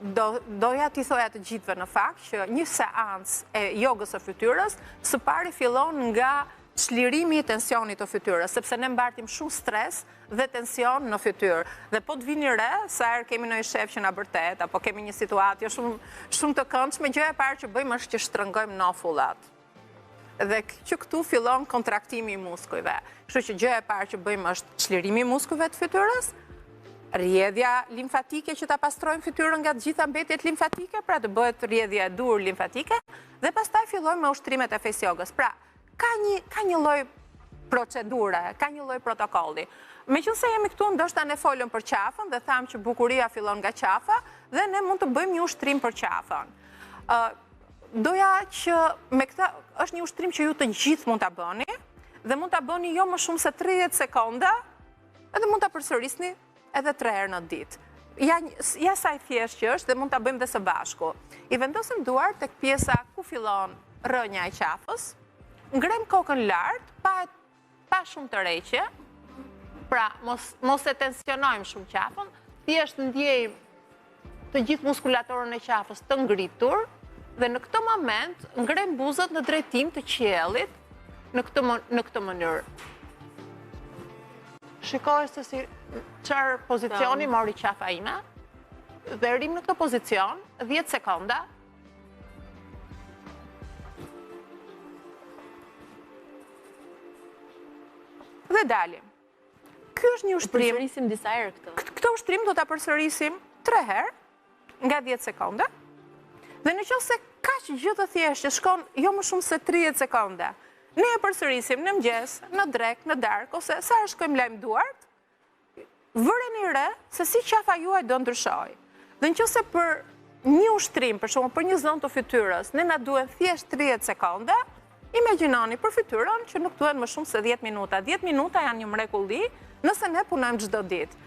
doja t'i thoja të gjithëve në fakt që një seancë e jogës së fytyrës së pari fillon nga çlirimi i tensionit të fytyrës, sepse ne mbartim shumë stres dhe tension në fytyrë. Dhe po të vini re, sa herë kemi në shef që na bërtet, apo kemi një situatë shumë të këndshme, gjëja e parë që bëjmë është që shtrëngojmë nofullat. Dhe që këtu fillon kontraktimi i muskujve. Kështu që gjëja e parë që bëjmë është çlirimi i muskujve të fytyrës, rrjedhja limfatike që ta pastrojmë fytyrën nga të gjitha mbetjet limfatike, pra të bëhet rrjedhja e dur limfatike, dhe pastaj fillojmë me ushtrimet e face jogës. Pra, ka një lloj procedure, ka një lloj protokolli. Meqense jemi këtu, ndoshta ne folëm për qafën dhe thamë që bukuria fillon nga qafa dhe ne mund të bëjmë një ushtrim për qafën. Doja që me këta është një ushtrim që ju të gjithë mund ta bëni dhe mund ta bëni jo më shumë se 30 sekonda, edhe mund ta përsërisni edhe 3 herë në ditë. Ja sa i thjeshtë që është dhe mund ta bëjmë dhe së bashku. I vendosim duart tek pjesa ku fillon rrënja e qafës, ngrem kokën lart, pa shumë të rreqje, pra mos e tensionojmë shumë qafën, thjesht ndjejmë të gjithë muskulatorën e qafës të ngritur, dhe në këtë moment ngrem buzët në drejtim të qiellit në këtë mënyrë. Shikoj se si çfarë pozicioni mori qafa ime, dhe rrim në këtë pozicion 10 sekonda. Dhe dalim. Ky është një ushtrim. Përsërisim disa herë këtë. Këtë ushtrim do ta përsërisim 3 herë nga 10 sekonda. Dhe nëse kaq gjë të thjeshtë shkon jo më shumë se 30 sekonda, ne e përsërisim në mëngjes, në drekë, në darkë, ose sa herë shkojmë lajm duart, vëreni re se si qafa juaj do ndryshojë. Dhe nëse për një ushtrim, për shembull për një zonë të fytyrës, ne na duhen thjesht 30 sekonda, imagjinoni për fytyrën që nuk duhen më shumë se 10 minuta. 10 minuta janë një mrekulli nëse ne punojmë çdo ditë.